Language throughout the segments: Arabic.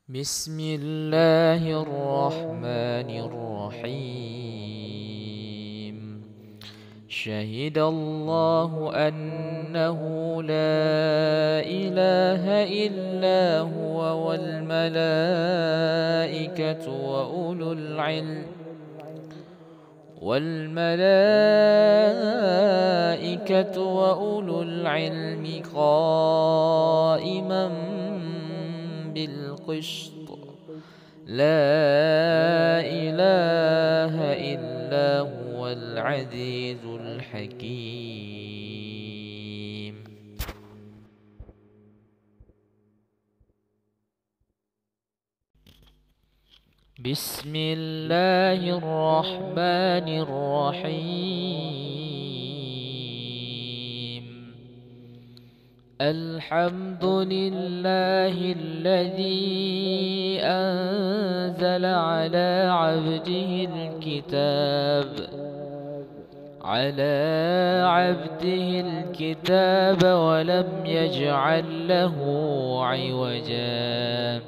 بسم الله الرحمن الرحيم. شهد الله أنه لا إله إلا هو والملائكة وأولو العلم قائما بالقسط لا إله إلا هو العزيز الحكيم. بسم الله الرحمن الرحيم. الحمد لله الذي أنزل على عبده الكتاب ولم يجعل له عوجا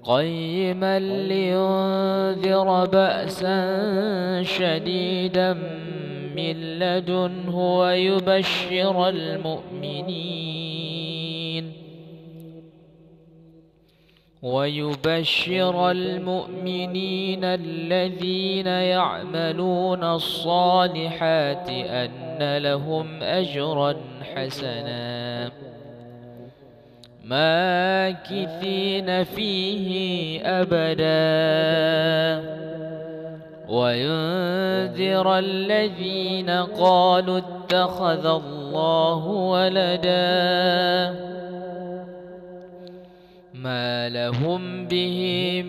قيما لينذر بأسا شديدا من لدنه ويبشر المؤمنين الذين يعملون الصالحات أن لهم أجرا حسنا ماكثين فيه أبدا وينذر الذين قالوا اتخذ الله ولدا ما لهم به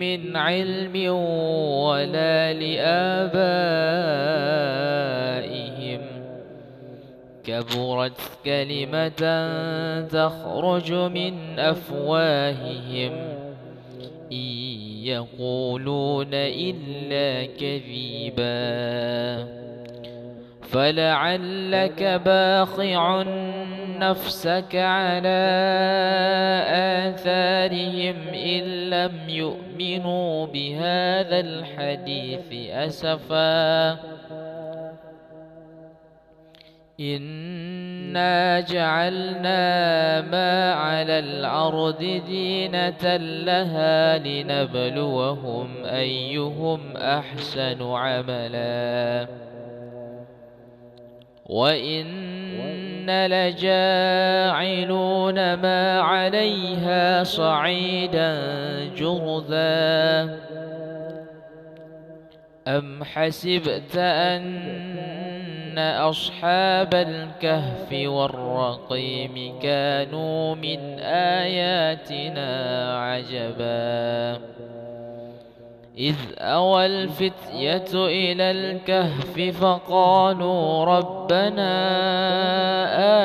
من علم ولا لآبائهم كبرت كلمة تخرج من أفواههم إن يقولون إلا كذبا فلعلك باخع نفسك على آثارهم إن لم يؤمنوا بهذا الحديث أسفا إنا جعلنا ما على الأرض زينة لها لنبلوهم أيهم أحسن عملا وإنا لجاعلون ما عليها صعيدا جرذا أم حسبت أن أصحاب الكهف والرقيم كانوا من آياتنا عجبا إذ أوى الفتية إلى الكهف فقالوا ربنا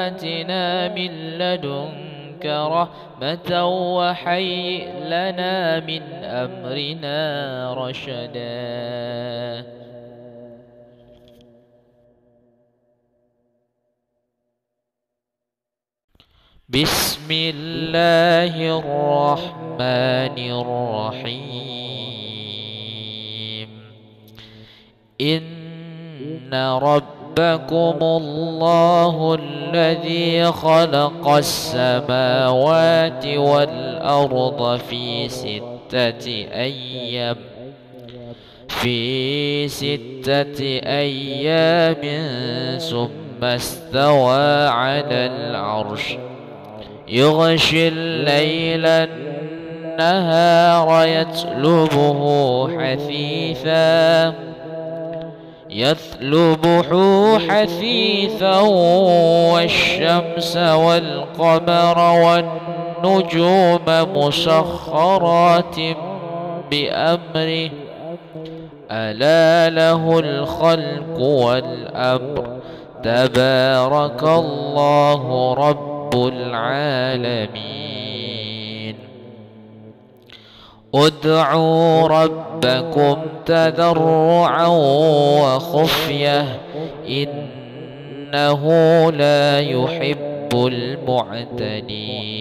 آتنا من لدنك رحمة وهيئ لنا من أمرنا رشدا. بسم الله الرحمن الرحيم. إن ربكم الله الذي خلق السماوات والأرض في ستة أيام ثم استوى على العرش يغشي الليل النهار يطلبه حثيثا والشمس والقمر والنجوم مسخرات بأمره ألا له الخلق والأمر تبارك الله رب العالمين. ادعوا ربكم تضرعا وخفية إنه لا يحب المعتدين.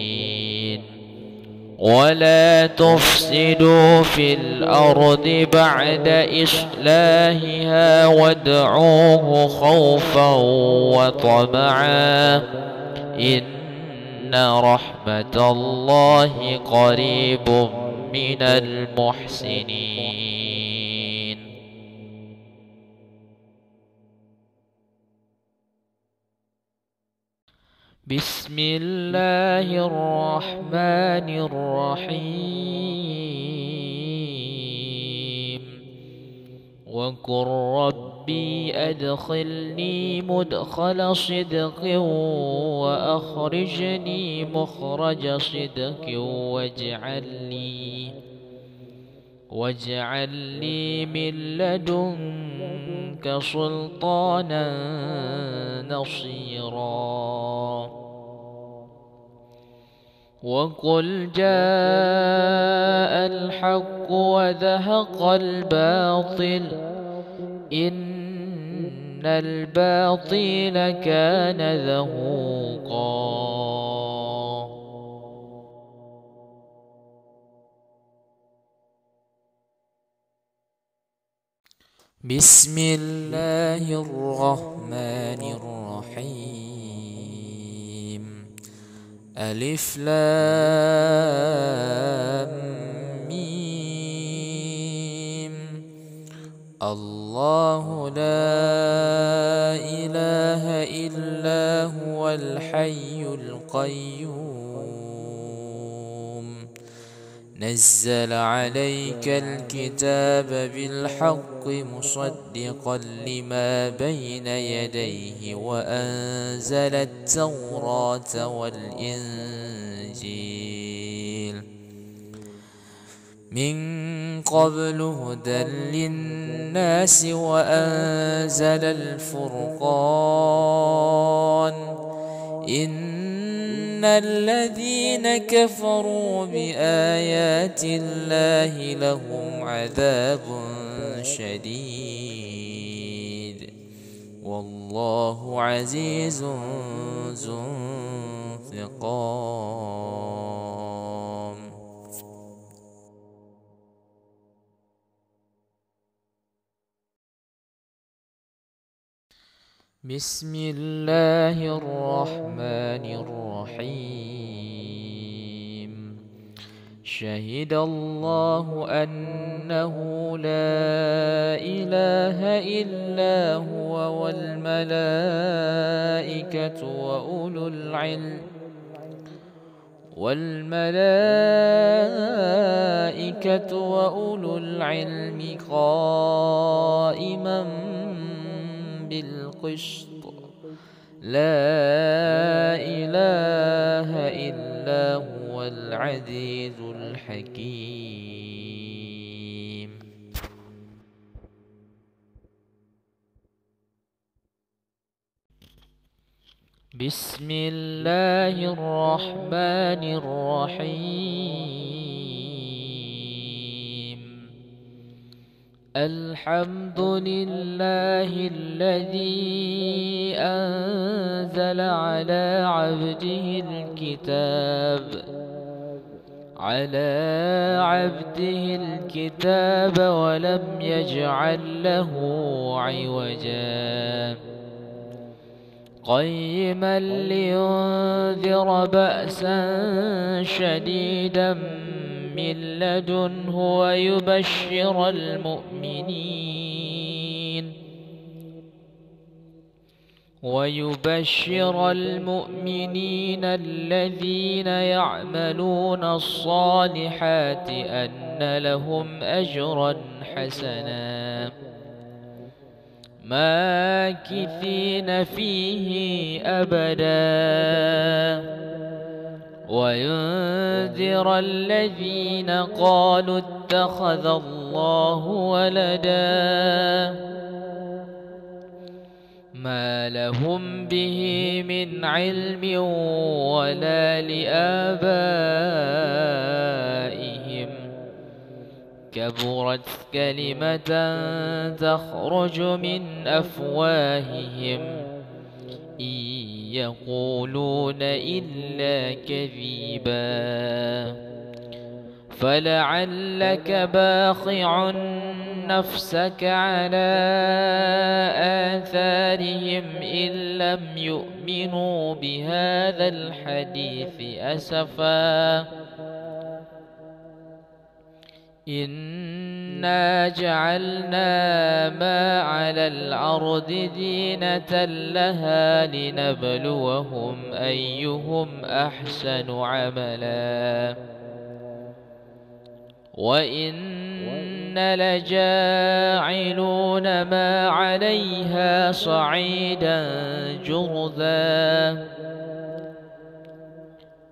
ولا تفسدوا في الأرض بعد إصلاحها وادعوه خوفا وطمعا إن رحمة الله قريب من المحسنين. بسم الله الرحمن الرحيم. وقل ربي أدخلني مدخل صدق وأخرجني مخرج صدق واجعل لي من لدنك سلطانا نصيرا. وقل جاء الحق وزهق الباطل إن الباطل كان زهوقا. بسم الله الرحمن الرحيم. ألف لام ميم. الله لا إله إلا هو الحي القيوم. نزل عليك الكتاب بالحق مصدقا لما بين يديه وأنزل التوراة والإنجيل من قبل هدى للناس وأنزل الفرقان إن الذين كفروا بآيات الله لهم عذاب شديد والله عزيز ذو انتقام. بسم الله الرحمن الرحيم. شهد الله أنه لا إله إلا هو والملائكة وأولو العلم قائما بالقسط لا إله إلا هو العزيز الحكيم. بسم الله الرحمن الرحيم. الحمد لله الذي أنزل على عبده الكتاب ولم يجعل له عوجا قيما لينذر بأسا شديدا من لدنه ويبشر المؤمنين الذين يعملون الصالحات أن لهم أجرا حسنا ماكثين فيه أبدا وينذر الذين قالوا اتخذ الله ولدا ما لهم به من علم ولا لآبائهم كبرت كلمة تخرج من أفواههم إن يقولون إلا كذبا فلعلك باخع نفسك على آثارهم إن لم يؤمنوا بهذا الحديث أسفا إنا جعلنا ما على الأرض زينة لها لنبلوهم أيهم أحسن عملا وإن لجاعلون ما عليها صعيدا جرذا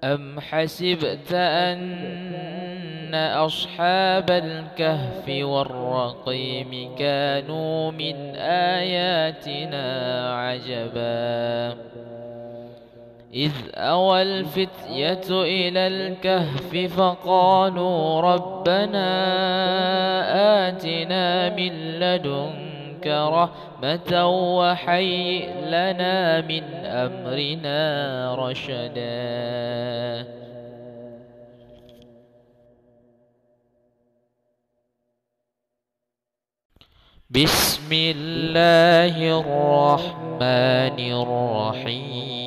أم حسبت أن أصحاب الكهف والرقيم كانوا من آياتنا عجبا إذ أوى الفتية إلى الكهف فقالوا ربنا آتنا من لدنك رحمة وهيئ لنا من أمرنا رشدا بسم الله الرحمن الرحيم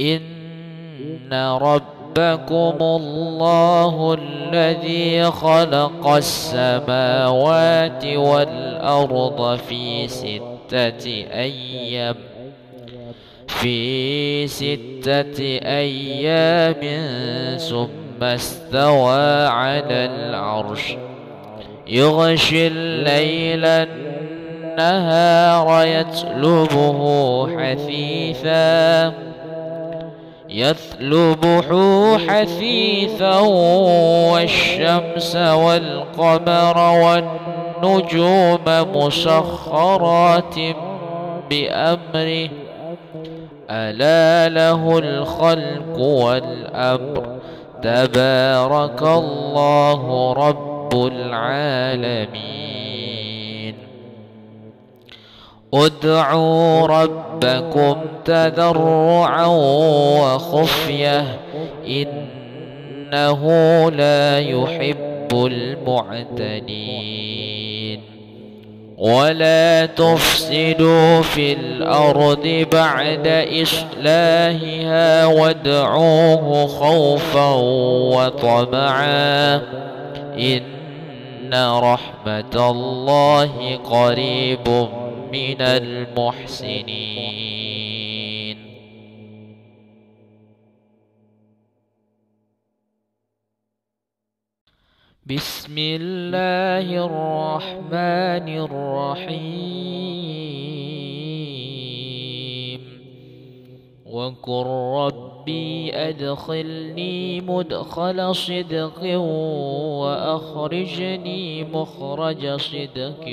إن ربكم الله الذي خلق السماوات والأرض في ستة أيام ثم استوى على العرش يغشي الليل النهار يطلبه حثيثا والشمس والقمر والنجوم مسخرات بأمره ألا له الخلق والأمر تبارك الله رب العالمين ادعوا ربكم تضرعا وخفية إنه لا يحب المعتدين ولا تفسدوا في الأرض بعد إصلاحها وادعوه خوفا وطمعا إن رحمة الله قريب من المحسنين بسم الله الرحمن الرحيم وقل ربي أدخلني مدخل صدق وأخرجني مخرج صدق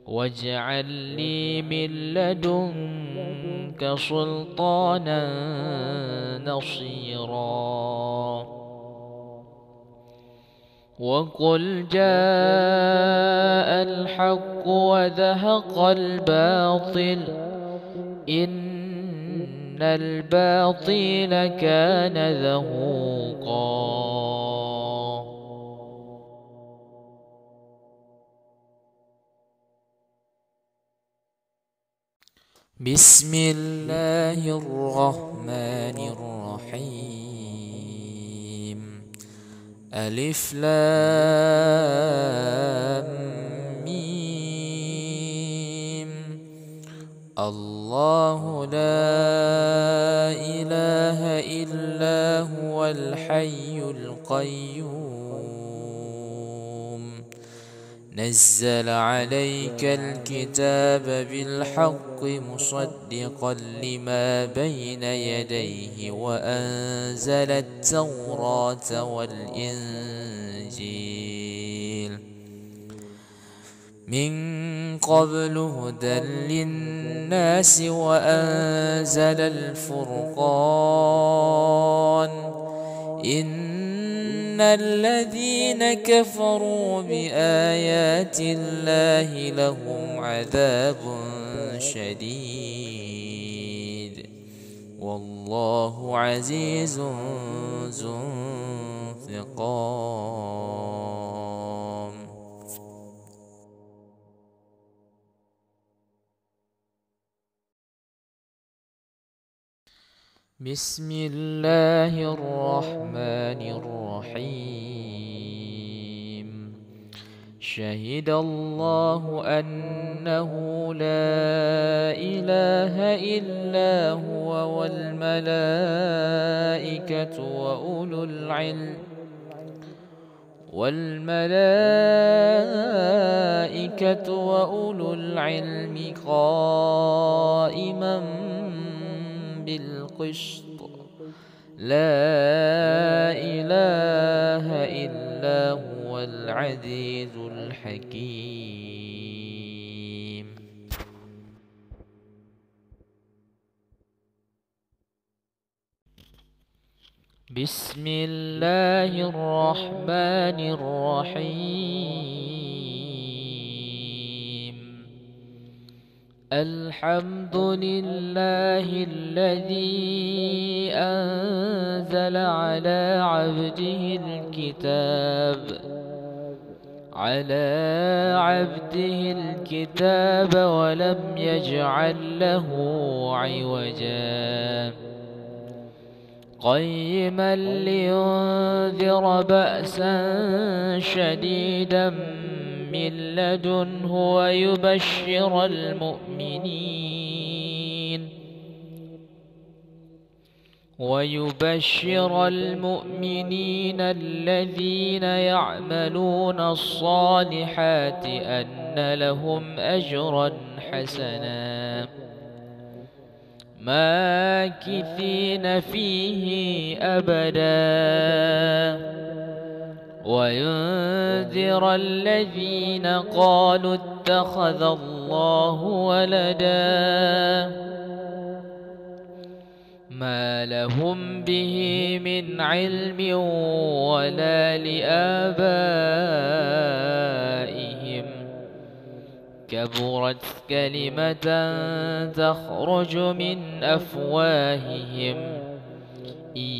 واجعل لي من لدنك سلطانا نصيرا وقل جاء الحق وزهق الباطل إن الباطل كان زهوقا بسم الله الرحمن الرحيم ألف لام ميم الله لا إله إلا هو الحي القيوم نزل عليك الكتاب بالحق مصدقا لما بين يديه وأنزل التوراة والإنجيل من قبل هدى للناس وأنزل الفرقان إن الذين كفروا بآيات الله لهم عذاب شديد والله عزيز ذو انتقام. بسم الله الرحمن الرحيم. شهد الله أنه لا إله إلا هو والملائكة وأولو العلم قائما بالقسط، لا إله إلا هو العزيز الحكيم. بسم الله الرحمن الرحيم. الحمد لله الذي أنزل على عبده الكتاب ولم يجعل له عوجا، قيما لينذر بأسا شديدا من لدنه ويبشر المؤمنين الذين يعملون الصالحات أن لهم أجرا حسنا ماكثين فيه أبدا، وينذر الذين قالوا اتخذ الله ولدا، ما لهم به من علم ولا لآبائهم، كبرت كلمة تخرج من أفواههم إن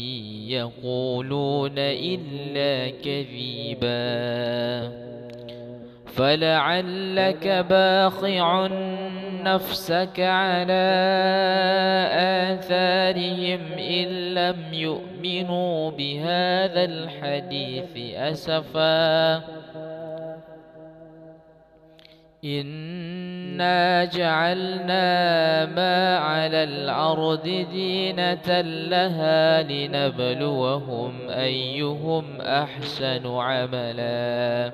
يقولون إلا كذبا، فلعلك باخع نفسك على آثارهم إن لم يؤمنوا بهذا الحديث أسفا. إنا جعلنا ما على الأرض زينة لها لنبلوهم أيهم أحسن عملا،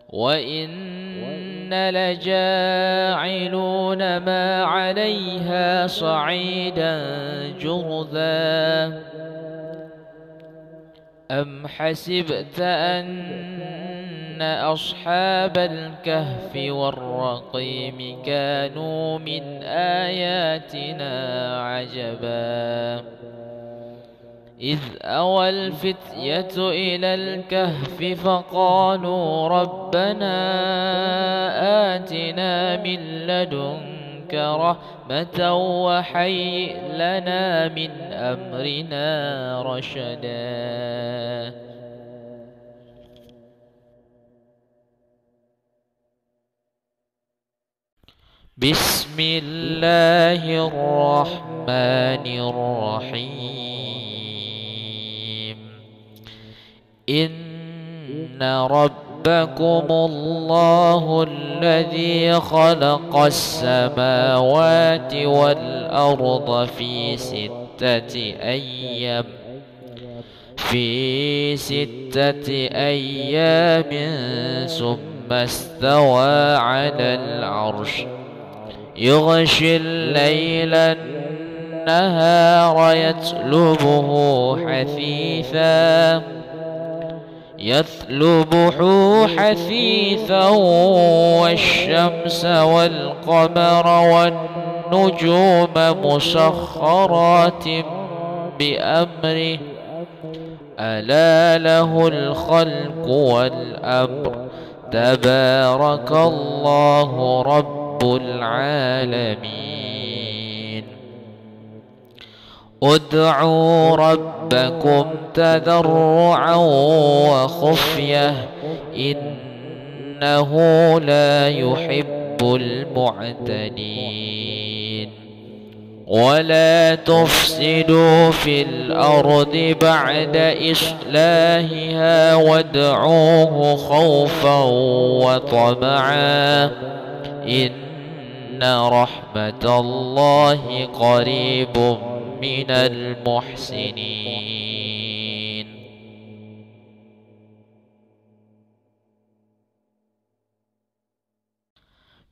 وإن لجاعلون ما عليها صعيدا جرذا. أم حسبت أن أصحاب الكهف والرقيم كانوا من آياتنا عجبا، إذ أوى الفتية إلى الكهف فقالوا ربنا آتنا من لدنك رحمة وهيئ لنا من أمرنا رشدا. بسم الله الرحمن الرحيم. إن ربكم الله الذي خلق السماوات والأرض في ستة أيام ثم استوى على العرش، يغشي الليل النهار يطلبه حثيثا والشمس والقمر والنجوم مسخرات بأمره، ألا له الخلق والأمر، تبارك الله رب العالمين. ادعوا ربكم تضرعا وخفية إنه لا يحب المعتدين. ولا تفسدوا في الأرض بعد إصلاحها وادعوه خوفا وطمعا إن رحمة الله قريب من المحسنين.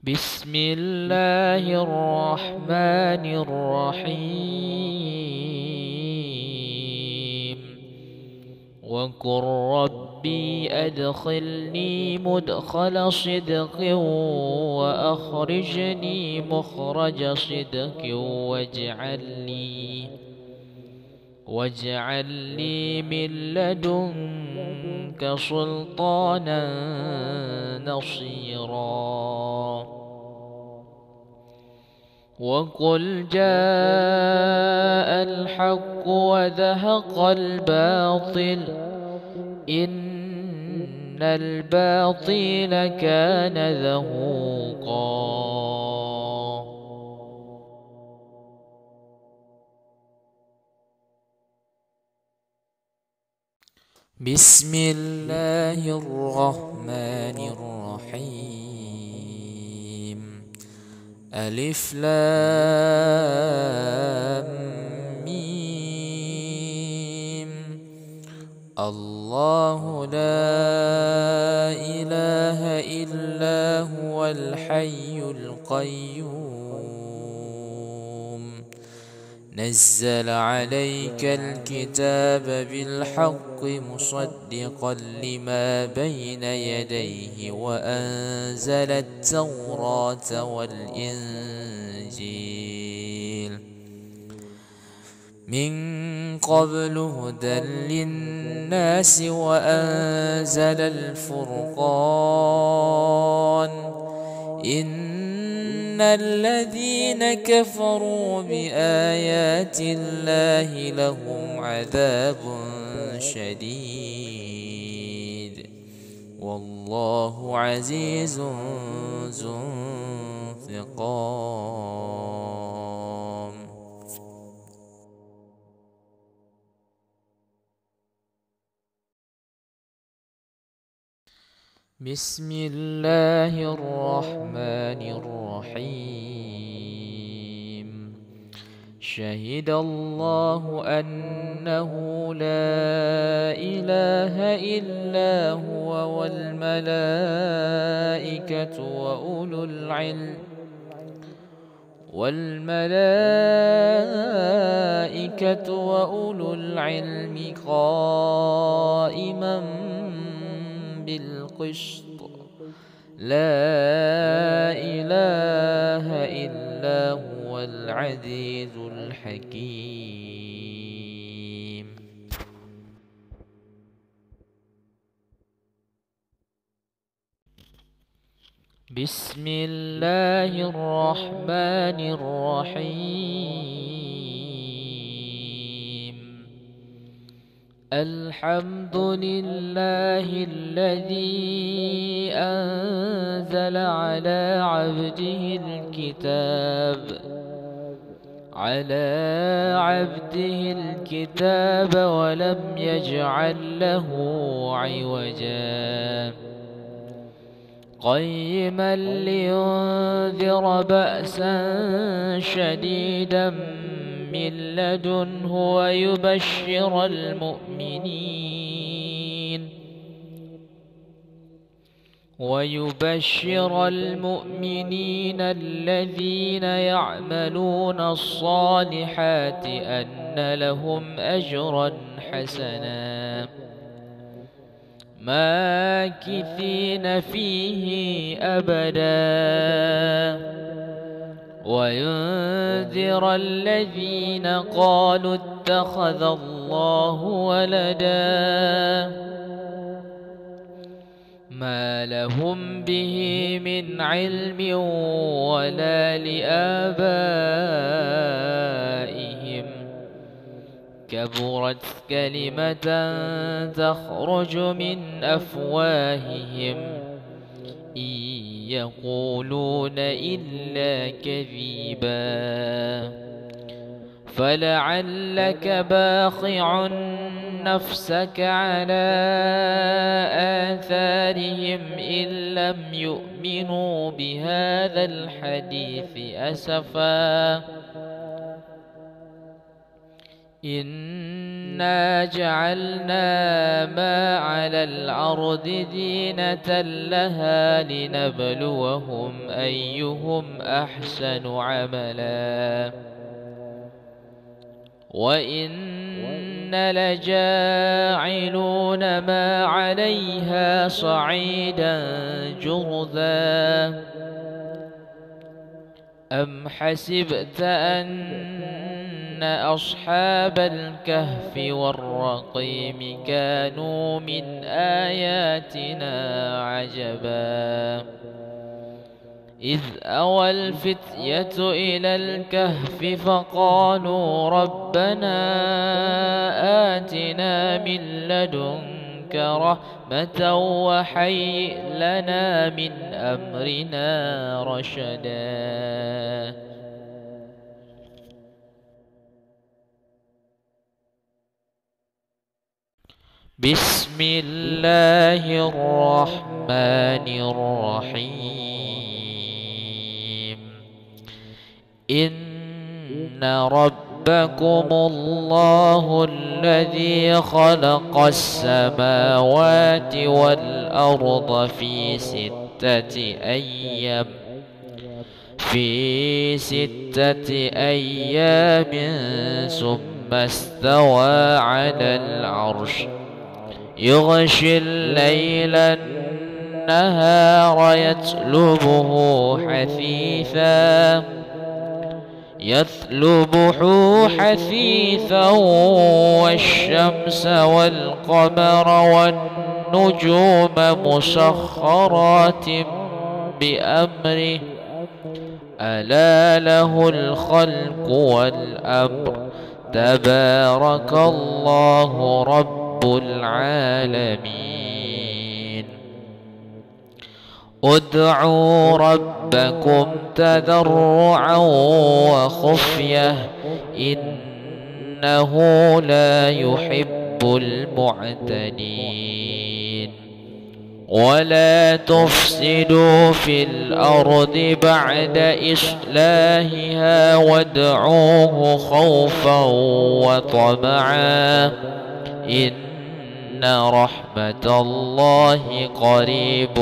بسم الله الرحمن الرحيم. وقل ربي أدخلني مدخل صدق وأخرجني مخرج صدق واجعل لي من لدنك سلطانا نصيرا. وقل جاء الحق وزهق الباطل إن الباطل كان زهوقا. بسم الله الرحمن الرحيم. ألف لام ميم. الله لا إله إلا هو الحي القيوم. نزل عليك الكتاب بالحق مصدقا لما بين يديه وأنزل التوراة والإنجيل من قبل هدى للناس وأنزل الفرقان إن الذين كفروا بآيات الله لهم عذاب شديد والله عزيز ذو انتقام. بسم الله الرحمن الرحيم. شهد الله أنه لا إله إلا هو والملائكة وأولو العلم قائما بالقسط لا إله إلا هو العزيز الحكيم. بسم الله الرحمن الرحيم. الحمد لله الذي أنزل على عبده الكتاب ولم يجعل له عوجا قيما لينذر بأسا شديدا من لدنه ويبشر المؤمنين الذين يعملون الصالحات أن لهم أجرا حسنا ماكثين فيه أبدا وينذر الذين قالوا اتخذ الله ولدا ما لهم به من علم ولا لآبائهم كبرت كلمة تخرج من أفواههم إن يقولون إلا كذبا فلعلك باخع نفسك على آثارهم إن لم يؤمنوا بهذا الحديث أسفا إنا جعلنا ما على الأرض زينة لها لنبلوهم أيهم أحسن عملا وإن لجاعلون ما عليها صعيدا جرذا أم حسبت أن أصحاب الكهف والرقيم كانوا من آياتنا عجبا إذ أوى الفتية إلى الكهف فقالوا ربنا آتنا من لدنك رحمة وهيئ لنا من أمرنا رشدا بسم الله الرحمن الرحيم إن ربكم الله الذي خلق السماوات والأرض في ستة أيام ثم استوى على العرش يغشي الليل النهار يطلبه حثيثا والشمس والقمر والنجوم مسخرات بأمره ألا له الخلق والأمر تبارك الله رب العالمين ادعوا ربكم تضرعا وخفية إنه لا يحب المعتدين ولا تفسدوا في الأرض بعد إصلاحها وادعوه خوفا وطمعا إن رحمة الله قريب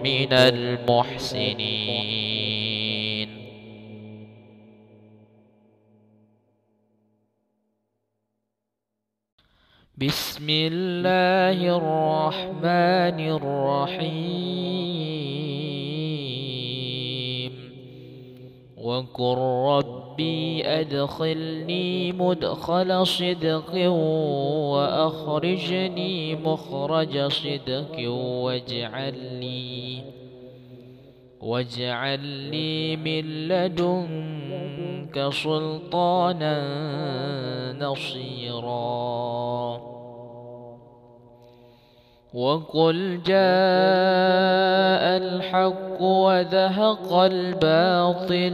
من المحسنين بسم الله الرحمن الرحيم وقل ربي أدخلني مدخل صدق وأخرجني مخرج صدق واجعل لي من لدنك سلطانا نصيرا وقل جاء الحق وزهق الباطل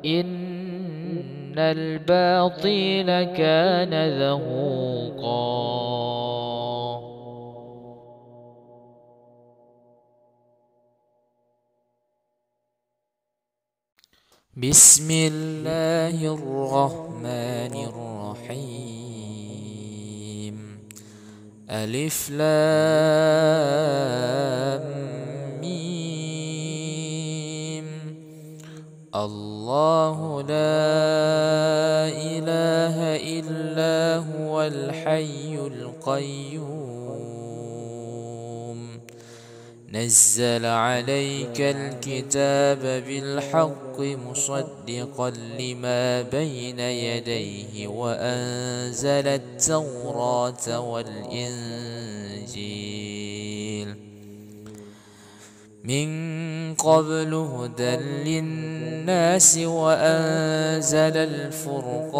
إن الباطل كان زهوقا بسم الله الرحمن الرحيم ألف لام ميم الله لا إله إلا هو الحي القيوم نزل عليك الكتاب بالحق مصدقا لما بين يديه وأنزل التوراة والإنجيل من قبل هدى للناس وأنزل الفرقان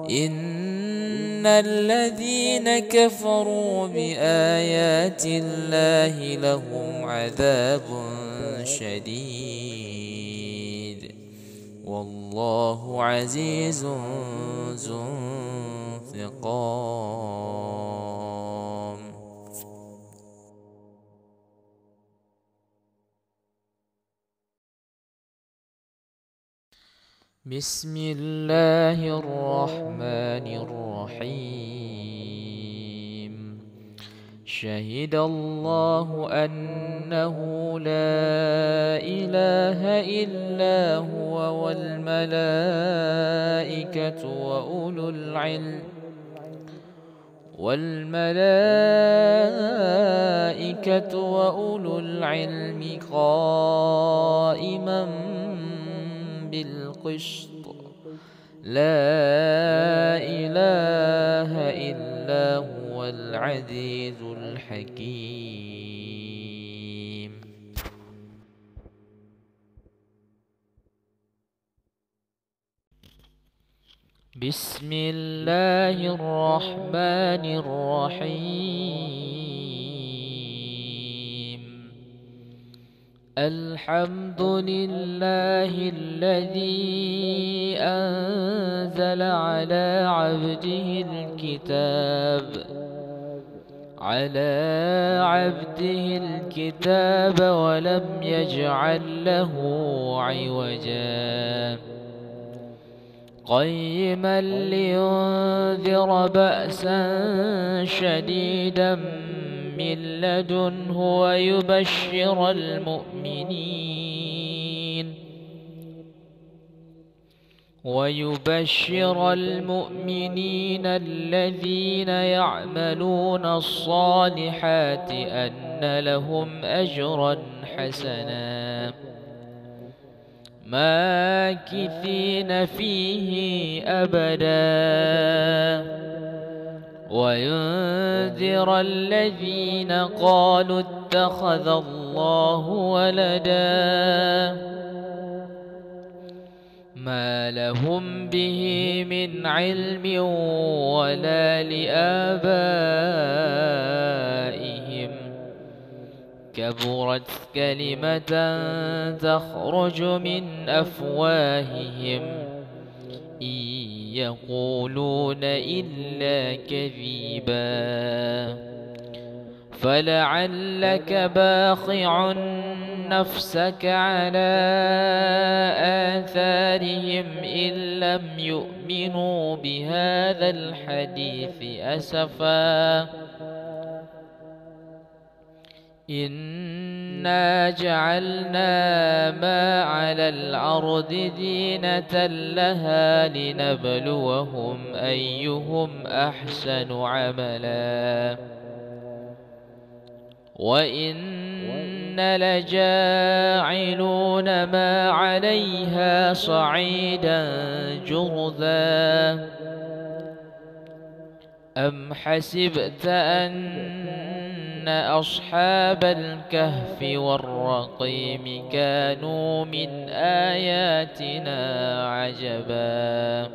إن الذين كفروا بآيات الله لهم عذاب شديد والله عزيز ذو انتقام. بسم الله الرحمن الرحيم. شهد الله أنه لا إله إلا هو والملائكة وأولو العلم قائما بالقسط لا إله إلا هو العزيز الحكيم. بسم الله الرحمن الرحيم. الحمد لله الذي أنزل على عبده الكتاب ولم يجعل له عوجا قيما لينذر بأسا شديدا من لدنه ويبشر المؤمنين الذين يعملون الصالحات أن لهم أجرا حسنا ماكثين فيه أبدا وينذر الذين قالوا اتخذ الله ولدا ما لهم به من علم ولا لآبائهم كبرت كلمة تخرج من أفواههم إن يقولون إلا كذبا فلعلك باخع نفسك على آثارهم إن لم يؤمنوا بهذا الحديث أسفا إنا جعلنا ما على الأرض زينة لها لنبلوهم أيهم أحسن عملا وإن لجاعلون ما عليها صعيدا جرذا أم حسبت أن أصحاب الكهف والرقيم كانوا من آياتنا عجبا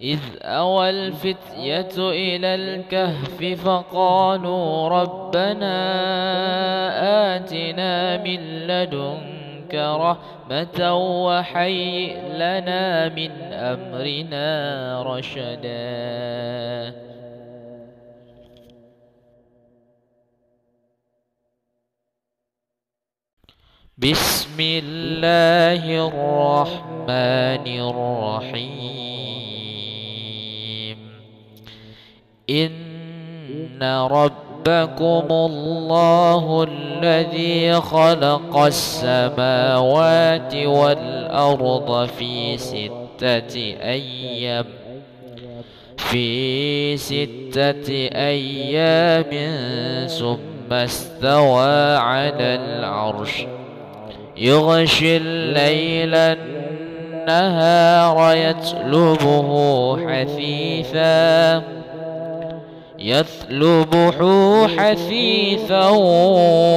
إذ أوى الفتية إلى الكهف فقالوا ربنا آتنا من لدنك رحمة وهيئ لنا من أمرنا رشدا. بسم الله الرحمن الرحيم. إن ربكم الله الذي خلق السماوات والأرض في ستة أيام ثم استوى على العرش يغشي الليل النهار يطلبه حثيثا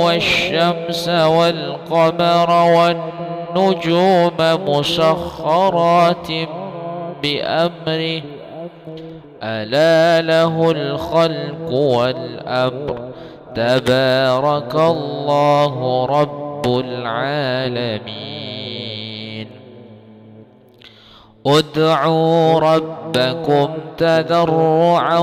والشمس والقمر والنجوم مسخرات بأمره ألا له الخلق والأمر تبارك الله رب العالمين. ادعوا ربكم تضرعا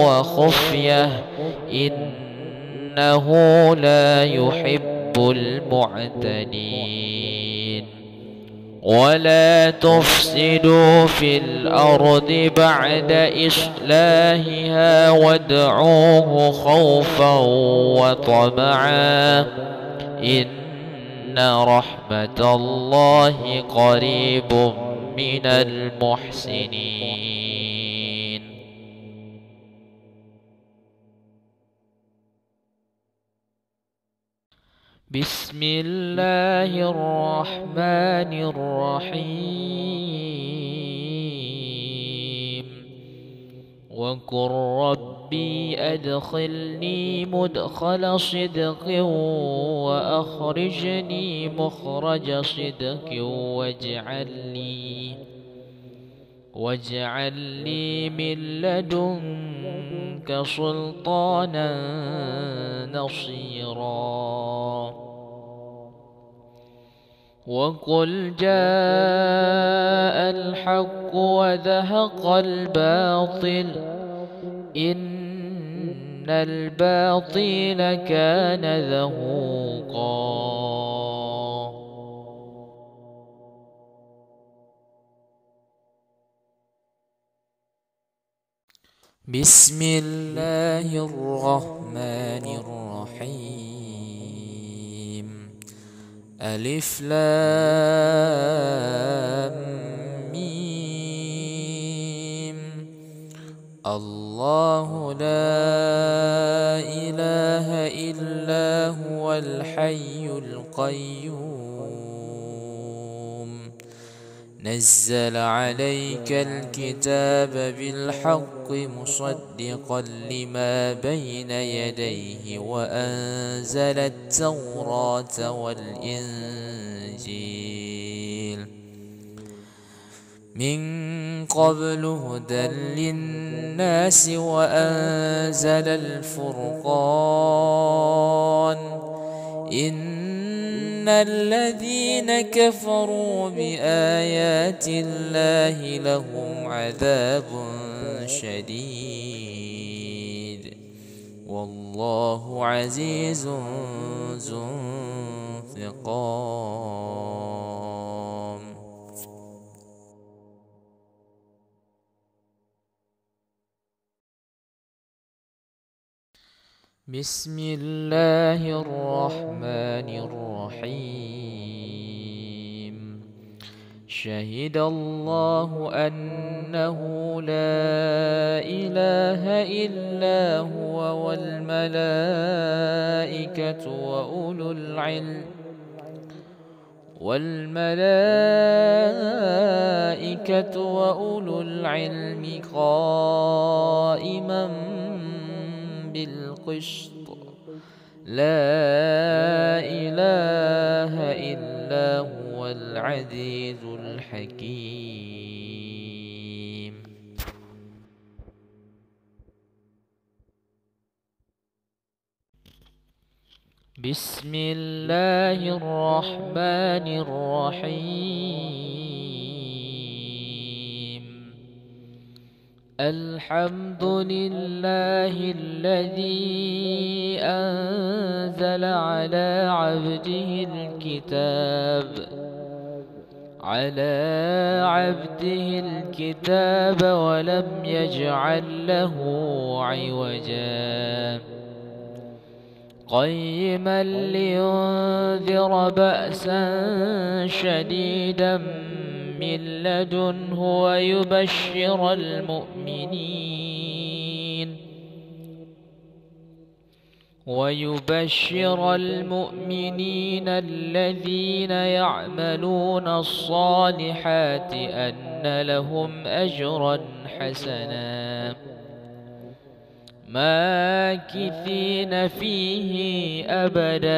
وخفية إنه لا يحب المعتدين. ولا تفسدوا في الأرض بعد إصلاحها وادعوه خوفا وطمعا إن رحمة الله قريب من المحسنين. بسم الله الرحمن الرحيم. وقل ربي أدخلني مدخل صدق وأخرجني مخرج صدق واجعل لي من لدنك سلطانا نصيرا. وقل جاء الحق وزهق الباطل إن الباطل كان زهوقا. بسم الله الرحمن الرحيم. ألف لام ميم. الله لا إله إلا هو الحي القيوم. نزل عليك الكتاب بالحق مصدقا لما بين يديه وأنزل التوراة والإنجيل من قبل هدى للناس وأنزل الفرقان إن الذين كفروا بآيات الله لهم عذاب شديد والله عزيز ذو انتقام. بسم الله الرحمن الرحيم. شهد الله أنه لا إله إلا هو والملائكة وأولو العلم قائما بالقسط لا إله إلا هو العزيز الحكيم. بسم الله الرحمن الرحيم. الحمد لله الذي أنزل على عبده الكتاب ولم يجعل له عوجا قيما لينذر بأسا شديدا من لدنه ويبشر المؤمنين الذين يعملون الصالحات أن لهم أجرا حسنا ماكثين فيه أبدا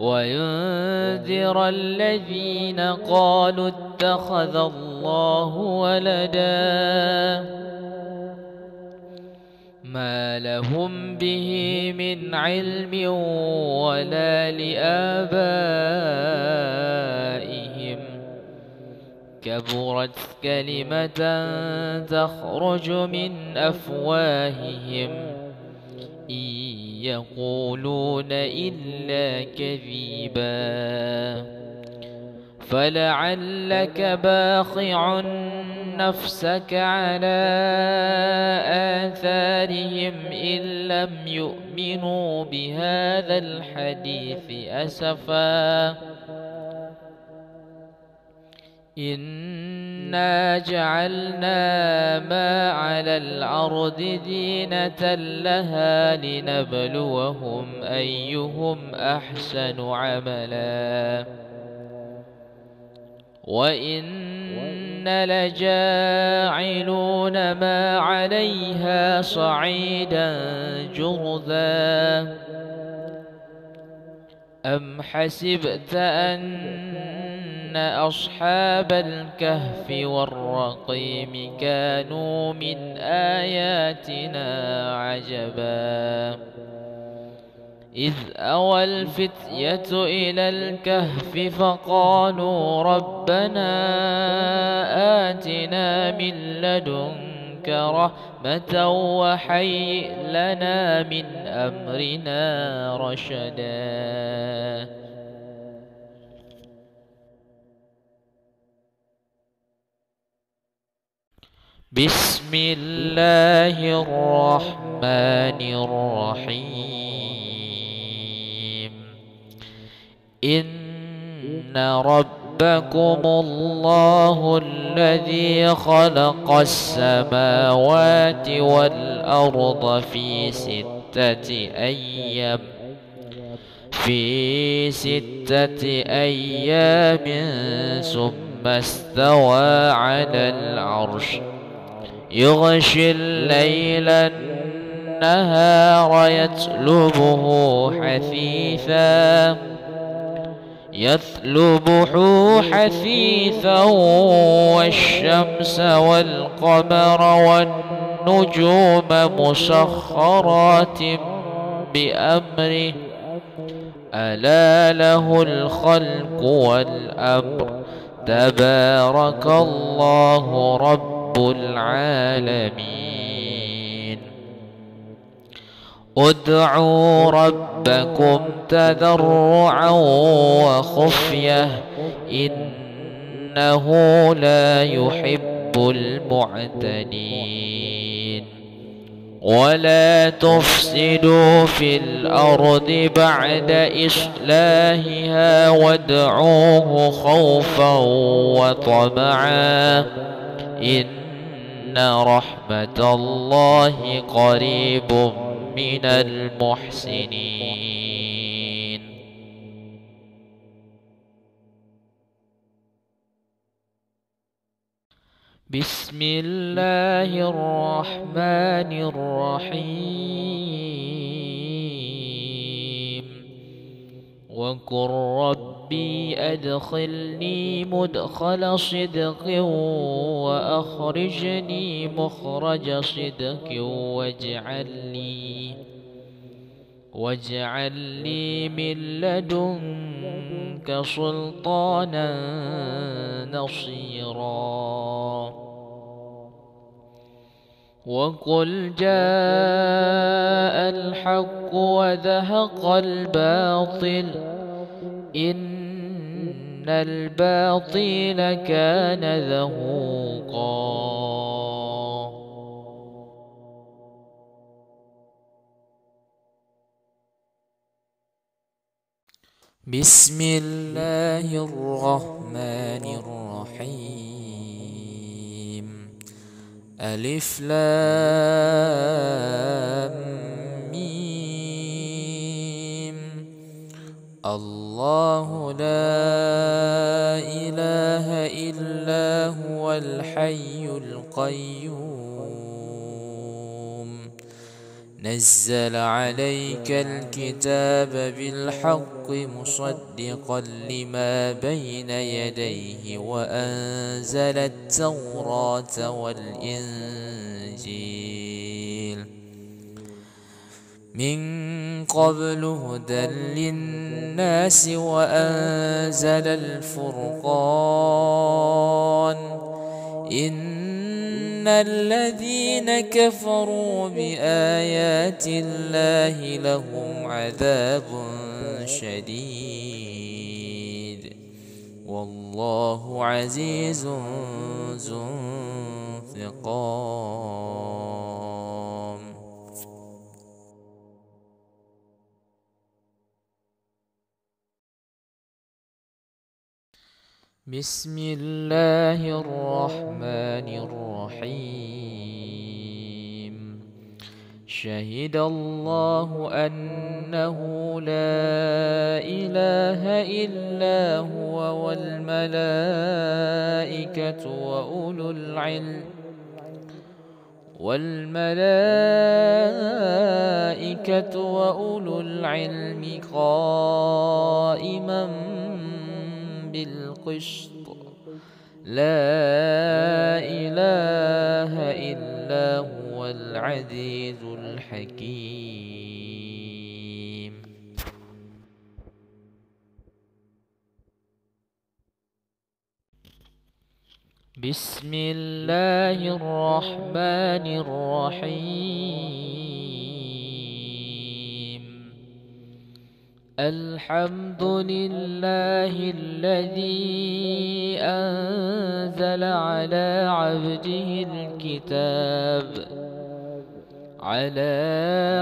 وينذر الذين قالوا اتخذ الله ولدا ما لهم به من علم ولا لآبائهم كبرت كلمة تخرج من أفواههم إن يقولون إلا كذبا فلعلك باخع نفسك على آثارهم إن لم يؤمنوا بهذا الحديث أسفا إنا جعلنا ما على الأرض زينة لها لنبلوهم أيهم أحسن عملا وإن لجاعلون ما عليها صعيدا جرذا أم حسبت أن أصحاب الكهف والرقيم كانوا من آياتنا عجبا إذ أوى الفتية إلى الكهف فقالوا ربنا آتنا من لدنك رحمة وهيئ لنا من أمرنا رشدا بسم الله الرحمن الرحيم إن ربكم الله الذي خلق السماوات والأرض في ستة أيام ثم استوى على العرش يغشي الليل النهار يطلبه حثيثا والشمس والقمر والنجوم مسخرات بأمره ألا له الخلق والأمر تبارك الله رب العالمين ادعوا ربكم تضرعا وخفية إنه لا يحب المعتدين ولا تفسدوا في الأرض بعد إصلاحها وادعوه خوفا وطمعا إن رحمة الله قريب من المحسنين بسم الله الرحمن الرحيم وقل ربي أدخلني مدخل صدق وأخرجني مخرج صدق واجعل لي من لدنك سلطانا نصيرا وقل جاء الحق وزهق الباطل إن الباطل كان زهوقا بسم الله الرحمن الرحيم ألف لام ميم الله لا إله إلا هو الحي القيوم نزل عليك الكتاب بالحق مصدقا لما بين يديه وأنزل التوراة والإنجيل من قبل هدى للناس وأنزل الفرقان إن الذين كفروا بآيات الله لهم عذاب شديد والله عزيز ذو انتقام. بسم الله الرحمن الرحيم. شهد الله أنه لا إله إلا هو والملائكة وأولو العلم قائما بالقسط لا إله إلا هو العزيز الحكيم. بسم الله الرحمن الرحيم. الحمد لله الذي أنزل على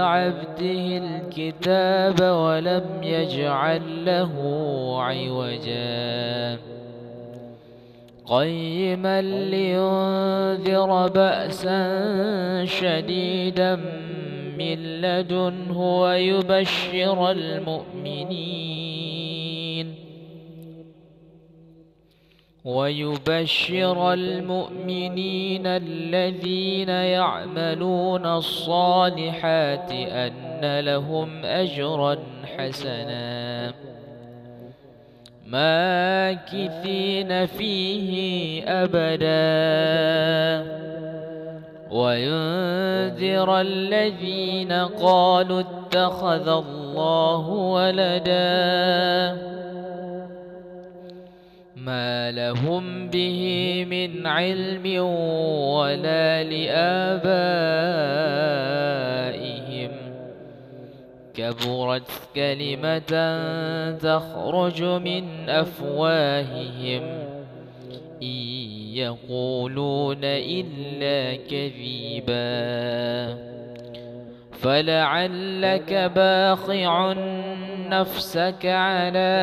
عبده الكتاب ولم يجعل له عوجا قيما لينذر بأسا شديدا من لدنه ويبشر المؤمنين الذين يعملون الصالحات أن لهم أجرا حسنا ماكثين فيه أبدا وينذر الذين قالوا اتخذ الله ولدا ما لهم به من علم ولا لآبائهم كبرت كلمة تخرج من أفواههم إن يقولون إلا كذبا فلعلك باخع نفسك على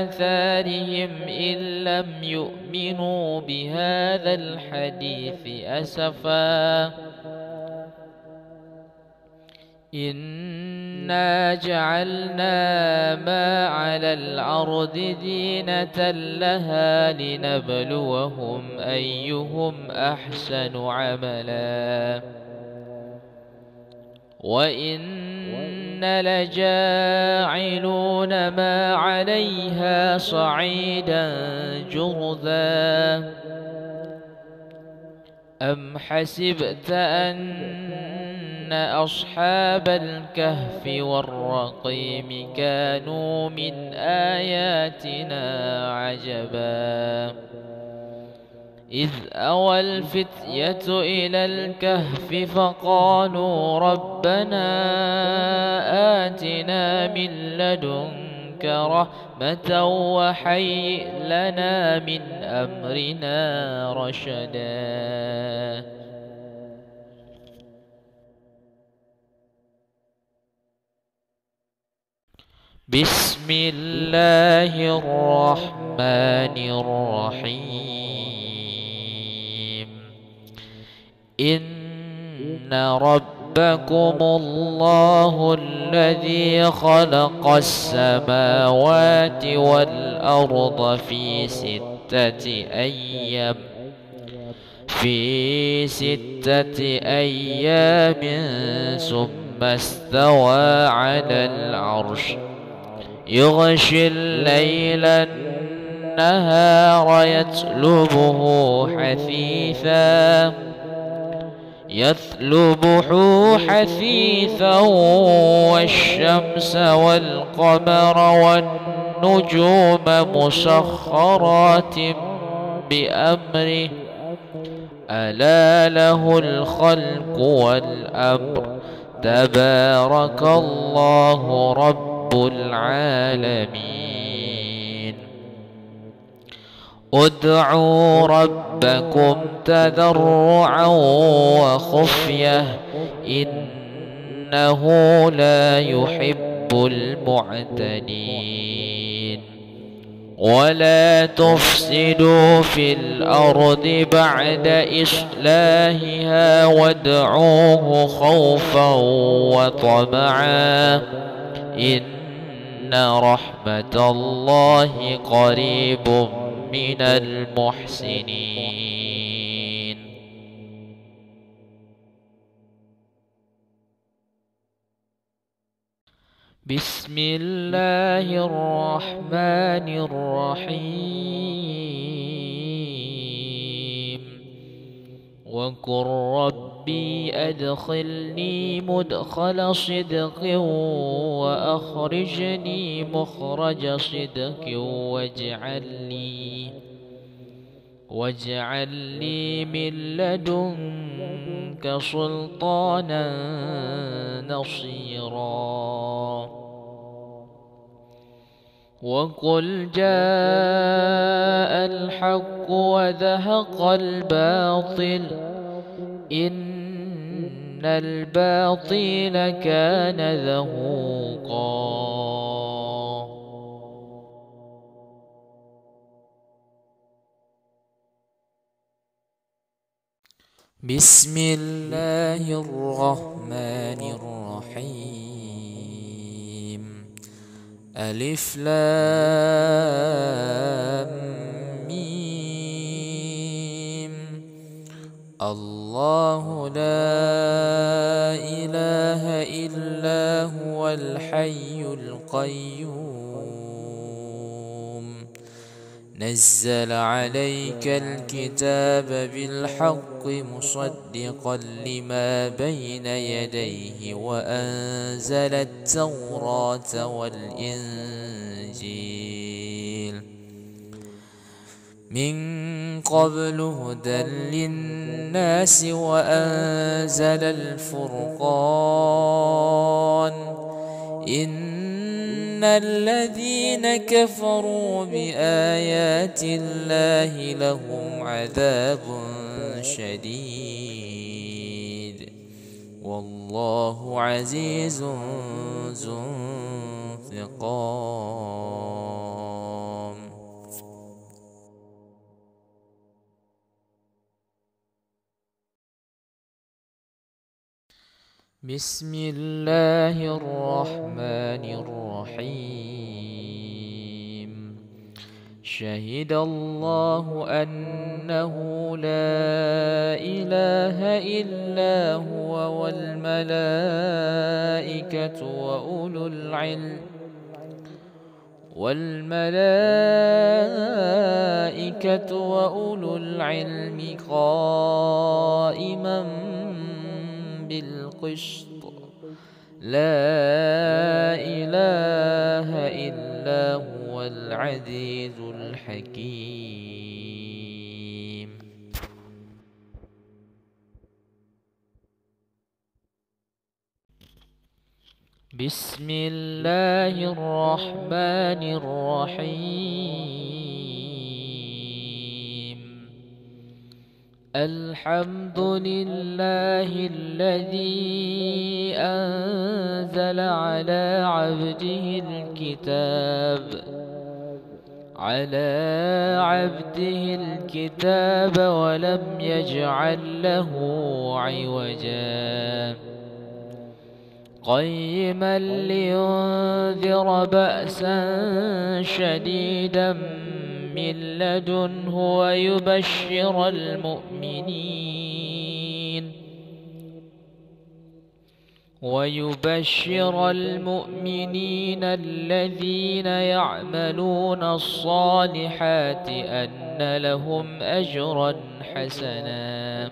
آثارهم إن لم يؤمنوا بهذا الحديث أسفا إنا جعلنا ما على الأرض زينة لها لنبلوهم أيهم أحسن عملا وإن لجاعلون ما عليها صعيدا جرذا أم حسبت أن أصحاب الكهف والرقيم كانوا من آياتنا عجبا إذ أوى الفتية إلى الكهف فقالوا ربنا آتنا من لدنك رحمة وهيئ لنا من أمرنا رشدا. بسم الله الرحمن الرحيم. إن ربكم الله الذي خلق السماوات والأرض في 6 أيام في 6 أيام ثم استوى على العرش يغشي الليل النهار يطلبه حثيثا والشمس والقمر والنجوم مسخرات بأمره ألا له الخلق والأمر تبارك الله رب العالمين. ادعوا ربكم تضرعا وخفية إنه لا يحب المعتدين. ولا تفسدوا في الأرض بعد إصلاحها وادعوه خوفا وطمعا إن رحمة الله قريب من المحسنين. بسم الله الرحمن الرحيم. وقل ربي أدخلني مدخل صدق وأخرجني مخرج صدق واجعل لي من لدنك سلطانا نصيرا. وقل جاء الحق وزهق الباطل إن الباطل كان زهوقا. بسم الله الرحمن الرحيم. ألف لام ميم. الله لا إله إلا هو الحي القيوم نزل عليك الكتاب بالحق مصدقا لما بين يديه وأنزل التوراة والإنجيل من قبل هدى للناس وأنزل الفرقان إن الذين كفروا بآيات الله لهم عذاب شديد والله عزيز ذو انتقام. بسم الله الرحمن الرحيم. شهد الله أنه لا إله إلا هو والملائكة وأولو العلم قائما بالقسط لا إله إلا هو العزيز الحكيم. بسم الله الرحمن الرحيم. الحمد لله الذي أنزل على عبده الكتاب ولم يجعل له عوجا قيما لينذر بأسا شديدا من لدنه ويبشر المؤمنين الذين يعملون الصالحات أن لهم أجرا حسنا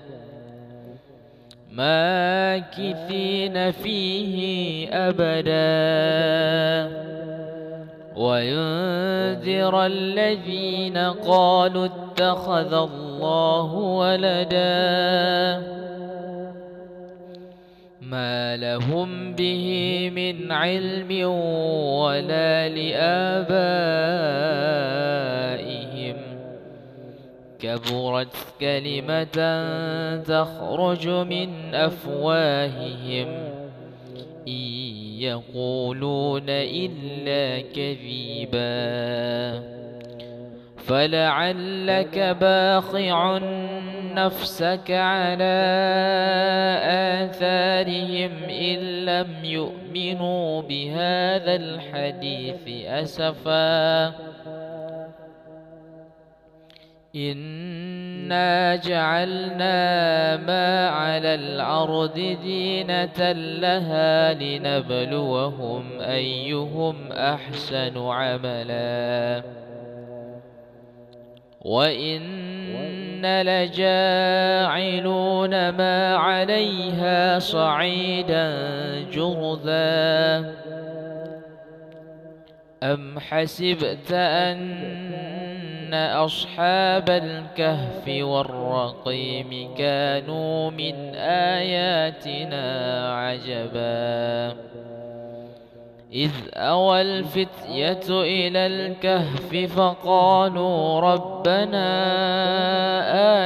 ماكثين فيه أبدا وينذر الذين قالوا اتخذ الله ولدا ما لهم به من علم ولا لآبائهم كبرت كلمة تخرج من أفواههم إن يقولون إلا كذبا فلعلك باخع نفسك على آثارهم إن لم يؤمنوا بهذا الحديث أسفا إنا جعلنا ما على الأرض زينة لها لنبلوهم أيهم أحسن عملا وإن لجاعلون ما عليها صعيدا جرذا أم حسبت أن أصحاب الكهف والرقيم كانوا من آياتنا عجبا إذ أوى الفتية إلى الكهف فقالوا ربنا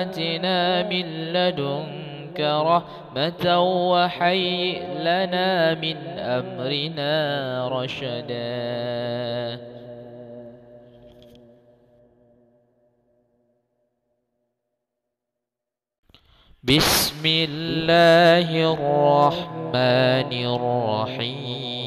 آتنا من لدنك رحمة وهيئ لنا من أمرنا رشدا بسم الله الرحمن الرحيم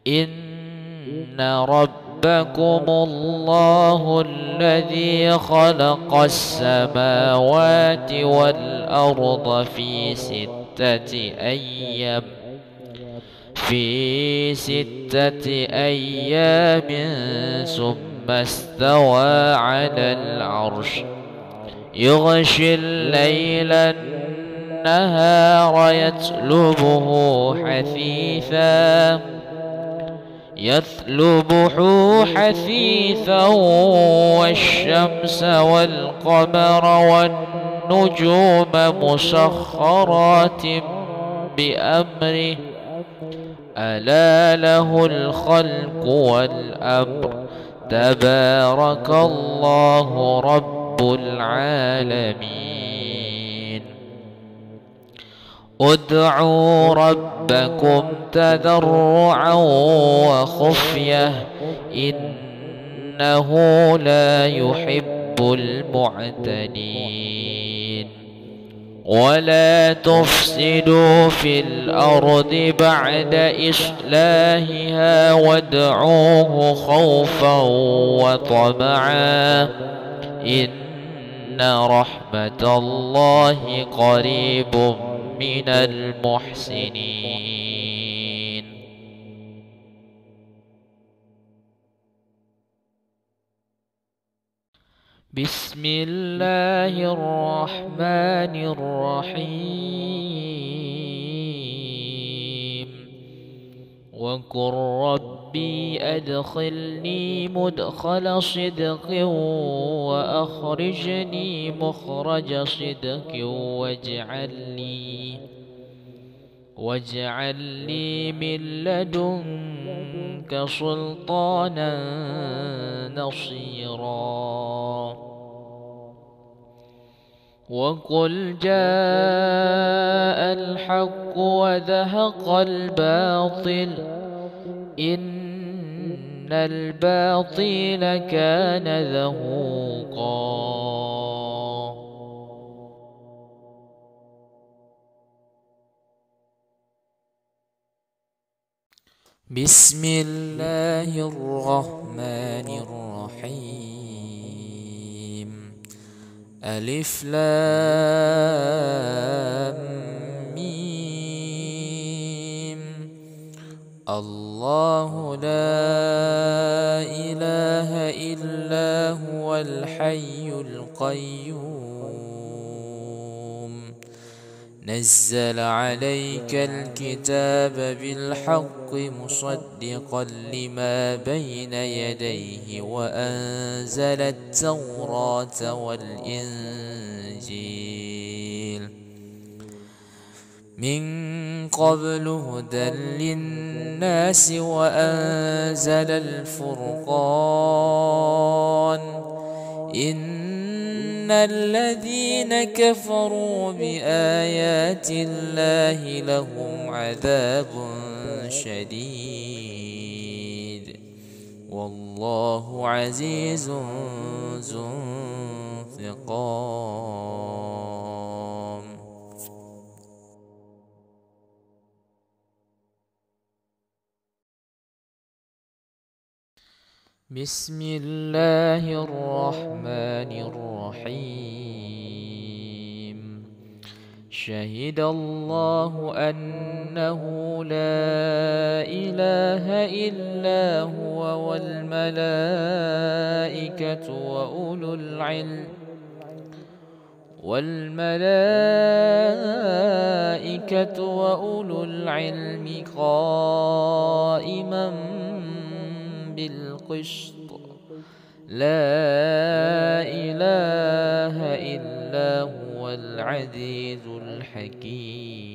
إن ربكم الله الذي خلق السماوات والأرض في ستة أيام ثم استوى على العرش يغشي الليل النهار يطلبه حثيثا والشمس والقمر والنجوم مسخرات بأمره ألا له الخلق والأمر تبارك الله رب العالمين ادعوا ربكم تضرعا وخفية إنه لا يحب المعتدين ولا تفسدوا في الأرض بعد إصلاحها وادعوه خوفا وطمعا إن رحمة الله قريب من المحسنين بسم الله الرحمن الرحيم وقل ربي أدخلني مدخل صدق وأخرجني مخرج صدق واجعل لي من لدنك سلطانا نصيرا وقل جاء الحق وزهق الباطل إن الباطل كان زهوقا بسم الله الرحمن الرحيم. ألف لام ميم. الله لا إله إلا هو الحي القيوم. نزل عليك الكتاب بالحق مصدقا لما بين يديه وأنزل التوراة والإنجيل من قبل هدى للناس وأنزل الفرقان. إن الذين كفروا بآيات الله لهم عذاب شديد والله عزيز ذو انتقام. بسم الله الرحمن الرحيم. شهد الله أنه لا إله إلا هو والملائكة وأولو العلم قائما بالقسط. لا إله إلا هو العزيز الحكيم.